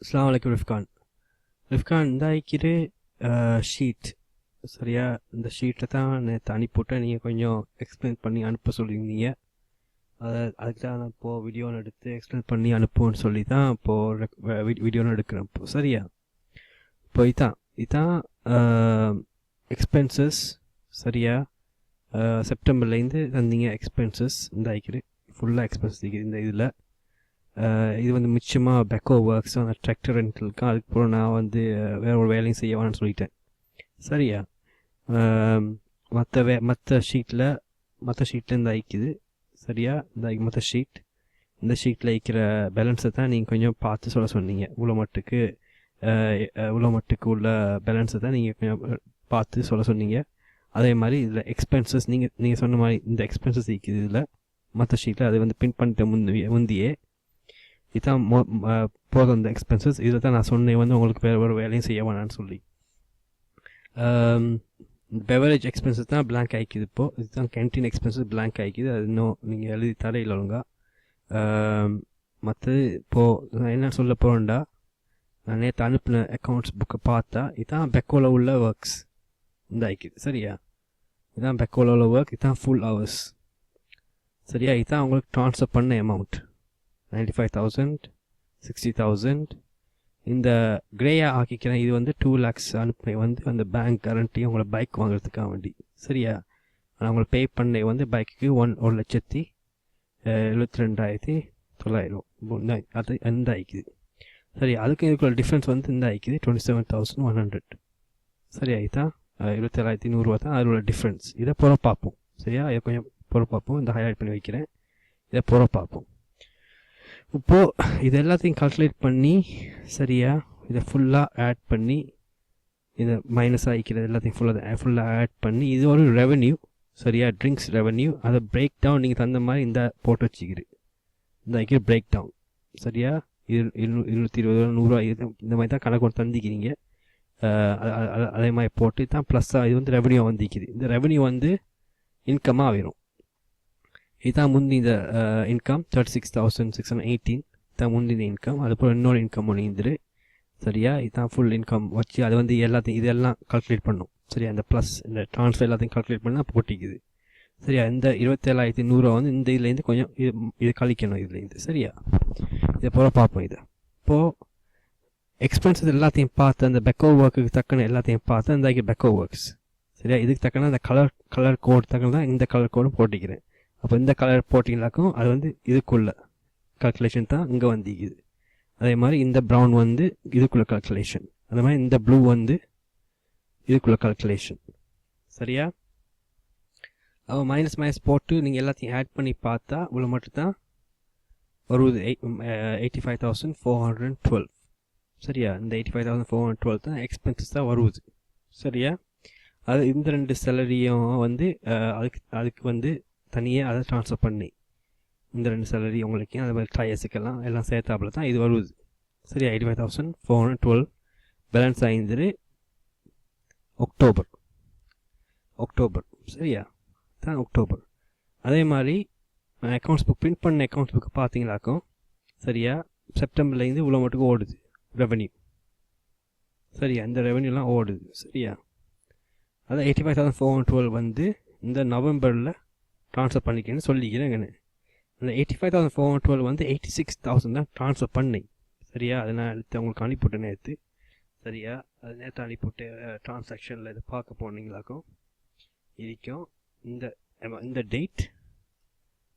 அஸ்ஸலாமு அலைக்கும் ரிஃப்கான் இந்த ஐக்கிரு ஷீட் சரியா? இந்த ஷீட்டை தான் நேற்று அனுப்பிவிட்டேன். நீங்கள் கொஞ்சம் எக்ஸ்பிளைன் பண்ணி அனுப்ப சொல்லியிருந்தீங்க. அதுக்கு தான் நான் இப்போது வீடியோன்னு எடுத்து எக்ஸ்பிளைன் பண்ணி அனுப்புவோன்னு சொல்லி தான் இப்போது வீடியோன்னு எடுக்கிறேன். இப்போது சரியா? இப்போ இதான் எக்ஸ்பென்சஸ் சரியா? செப்டம்பர்லேருந்து தந்தீங்க எக்ஸ்பென்சஸ் இந்த ஐக்கிரு ஃபுல்லாக எக்ஸ்பென்சஸ் இருக்குது இந்த இதில். இது வந்து மிச்சமாக பெக்கோ ஒர்க்ஸ் அந்த டிராக்டர் ரெண்டலுக்கு அதுக்கப்புறம் நான் வந்து வேறு ஒரு வேலையும் செய்யவான்னு சொல்லிட்டேன் சரியா? மற்ற ஷீட்டில் இந்த ஐக்குது சரியா? இந்த ஷீட்டில் ஐக்கிற பேலன்ஸை தான் நீங்கள் கொஞ்சம் பார்த்து சொல்ல சொன்னீங்க. இவ்வளோ மட்டுக்கு உள்ள பேலன்ஸை தான் நீங்கள் கொஞ்சம் பார்த்து சொல்ல சொன்னீங்க. அதே மாதிரி இதில் எக்ஸ்பென்சஸ் நீங்கள் சொன்ன மாதிரி இந்த எக்ஸ்பென்சஸ் இருக்குது இதில் மற்ற ஷீட்டில் அதை வந்து பின் பண்ணிட்ட முந்தியே இதுதான் போதும் இந்த எக்ஸ்பென்சஸ். இதில் தான் நான் சொன்னேன் வந்து உங்களுக்கு வேறு ஒரு வேலையும் செய்ய வேணான்னு சொல்லி. பெவரேஜ் எக்ஸ்பென்சஸ் தான் பிளாங்க் ஆகிக்குது. இப்போது இதுதான் கேன்டீன் எக்ஸ்பென்சஸ் பிளாங்க் ஆகிக்குது. அது இன்னும் நீங்கள் எழுதி தரையில் ஒழுங்கா. மற்றது இப்போது நான் என்ன சொல்ல போகிறேன்டா, நான் நேற்று அனுப்பின அக்கௌண்ட்ஸ் புக்கை பார்த்தா இதுதான் பெக்கோவில் உள்ள ஒர்க்ஸ் இந்த ஆகிக்குது சரியா? இதுதான் பெக்கோவில் உள்ள ஒர்க். இதுதான் ஃபுல் ஹவர்ஸ் சரியா? இதுதான் உங்களுக்கு ட்ரான்ஸ்ஃபர் பண்ண அமௌண்ட் 95,000 60,000. இந்த கிரேயாக ஆக்கிக்கிறேன். இது வந்து 2 lakhs அனுப்பினேன் வந்து அந்த பேங்க் கேரண்டி உங்களை பைக் வாங்குறதுக்காக வேண்டி சரியா? ஆனால் உங்களை பே பண்ண வந்து பைக்குக்கு 1,72,900 அது இந்த ஆயிக்குது சரி. அதுக்கு இதுக்குள்ள டிஃப்ரென்ஸ் வந்து இந்த ஆயிக்குது 27,100 சரியா? இதுதான் 27,100 தான் அதோட டிஃப்ரென்ஸ். இதை புற பார்ப்போம் சரியா? இதை கொஞ்சம் புற பார்ப்போம். இந்த ஹைலைட் பண்ணி வைக்கிறேன். இதை புற பார்ப்போம். இப்போது இது எல்லாத்தையும் கால்குலேட் பண்ணி சரியா? இதை ஃபுல்லாக ஆட் பண்ணி இதை மைனஸ் ஆகிக்கிறது எல்லாத்தையும் ஃபுல்லாக ஆட் பண்ணி இது ஒரு ரெவென்யூ சரியா? Drinks revenue. அதை பிரேக் டவுன் நீங்கள் தந்த மாதிரி இந்த போட்டு வச்சுக்கிது இந்த ஐக்கிற பிரேக் டவுன் சரியா? 220 100 இந்த மாதிரி தான் கணக்கு தந்திக்கிறீங்க. அதே மாதிரி போட்டு தான் ப்ளஸ்ஸாக இது வந்து ரெவென்யூ வந்திக்குது. இந்த ரெவென்யூ வந்து இன்கமாக ஆகிரும். இதுதான் முந்தி இந்த இன்கம் 36,618 தான் முந்தி இந்த இன்கம். அதுபோல் இன்னொரு இன்கம் ஒன்று இருந்துரு சரியா? இதுதான் ஃபுல் இன்கம் வச்சு அது வந்து இதெல்லாம் கால்குலேட் பண்ணும் சரியா? இந்த ப்ளஸ் இந்த ட்ரான்ஸ்ஃபர் எல்லாத்தையும் கால்குலேட் பண்ணால் போட்டிக்குது சரியா? இந்த 27,100 வந்து இந்த இதுலேருந்து கொஞ்சம் இது கழிக்கணும் இதுலேருந்து சரியா? இதை போல பார்ப்போம். இதை இப்போது எக்ஸ்பென்சஸ் எல்லாத்தையும் பார்த்து அந்த பெக்கோ ஒர்க்குக்கு தக்கன எல்லாத்தையும் பார்த்து அந்த பெக்கோ ஒர்க்ஸ் சரியா? இதுக்கு தக்கன அந்த கலர் கோட் தக்கன தான் இந்த கலர் கோடும் போட்டிக்கிறேன். அப்போ இந்த கலர் போட்டிங்களாக்கும் அது வந்து இதுக்குள்ள கால்குலேஷன் தான் இங்கே வந்துக்குது. அதே மாதிரி இந்த ப்ரௌன் வந்து இதுக்குள்ள கால்குலேஷன். அதே மாதிரி இந்த ப்ளூ வந்து இதுக்குள்ள கால்குலேஷன் சரியா? அப்போ மைனஸ் போட்டு நீங்கள் எல்லாத்தையும் ஆட் பண்ணி பார்த்தா இவ்வளோ மட்டும் தான் வருவது 85,412 சரியா? இந்த 85,412 தான் எக்ஸ்பென்சஸ் தான் வருவது சரியா? அது இந்த 2 சேலரியும் வந்து அதுக்கு வந்து தனியாக அதை ட்ரான்ஸ்ஃபர் பண்ணி இந்த 2 சேலரி உங்களுக்கு அதே மாதிரி டயர்ஸுக்கெல்லாம் எல்லாம் சேர்த்தாப்பில் தான் இது வருது சரியா? 85,412 பேலன்ஸ் ஆகிருந்துரு அக்டோபர் சரியா? தான் அக்டோபர். அதே மாதிரி அக்கௌண்ட்ஸ் புக் பிரிண்ட் பண்ண அக்கௌண்ட்ஸ் புக்கு பார்த்தீங்களாக்கும் சரியா? செப்டம்பர்லேருந்து இவ்வளோ மட்டுக்கு ஓடுது ரெவென்யூ சரியா? இந்த ரெவென்யூலாம் ஓடுது சரியா? அதான் 85,412 வந்து இந்த நவம்பரில் ட்ரான்ஸ்ஃபர் பண்ணிக்கன்னு சொல்லிக்கிறேங்க. அந்த 85,412 வந்து 86,000 தான் ட்ரான்ஸ்ஃபர் பண்ணி சரியா? அதை நான் எடுத்து அவங்களுக்கு அனுப்பிவிட்டேன் நேற்று சரியா? அது நேற்று அனுப்பிவிட்டு ட்ரான்சாக்ஷனில் இதை பார்க்க போனீங்களாக்கும் இருக்கும் இந்த டேட்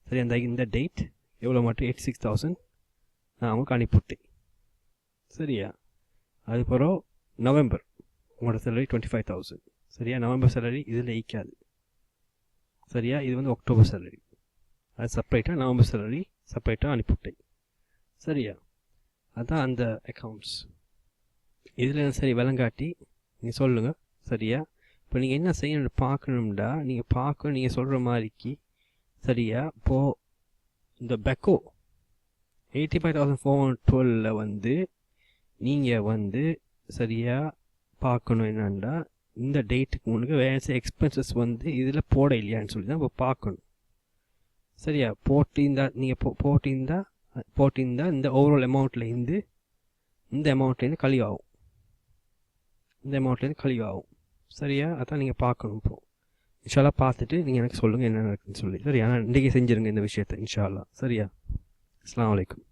சரி? இந்த டேட் எவ்வளோ மட்டும் 86,000 நான் அவங்களுக்கு அனுப்பிவிட்டேன் சரியா? அதுக்கப்புறம் நவம்பர் உங்களோட சேலரி 25,000 சரியா? நவம்பர் சேலரி இதில் ஈக்காது சரியா? இது வந்து அக்டோபர் சேலரி. அது செப்பரேட்டாக நவம்பர் சேலரி செப்பரேட்டாக அனுப்பிவிட்டேன் சரியா? அதுதான் அந்த அக்கௌண்ட்ஸ். இதில் சரி விளங்காட்டி நீங்கள் சொல்லுங்கள் சரியா? இப்போ நீங்கள் என்ன செய்யணும் பார்க்கணும்டா, நீங்கள் சொல்கிற மாதிரிக்கு சரியா? இப்போது இந்த பெக்கோ 85,412 வந்து நீங்கள் வந்து சரியா பார்க்கணும் என்னண்டா இந்த டேட்டுக்கு முன்னுக்கு வேறு எக்ஸ்பென்சஸ் வந்து இதில் போட இல்லையான்னு சொல்லி தான் இப்போ பார்க்கணும் சரியா? போட்டிருந்தா இந்த ஓவரால் அமௌண்ட்லேருந்து இந்த அமௌண்ட்லேருந்து கழிவாகும், சரியா? அதான் நீங்கள் பார்க்கணும். இப்போது இன்ஷால்லா பார்த்துட்டு நீங்கள் எனக்கு சொல்லுங்கள் என்ன நடக்குதுன்னு சொல்லி. சரியா? ஆனால் இன்றைக்கி செஞ்சுருங்க இந்த விஷயத்தை இன்ஷா அல்லாஹ். சரியா? அஸ்ஸலாமு அலைக்கும்.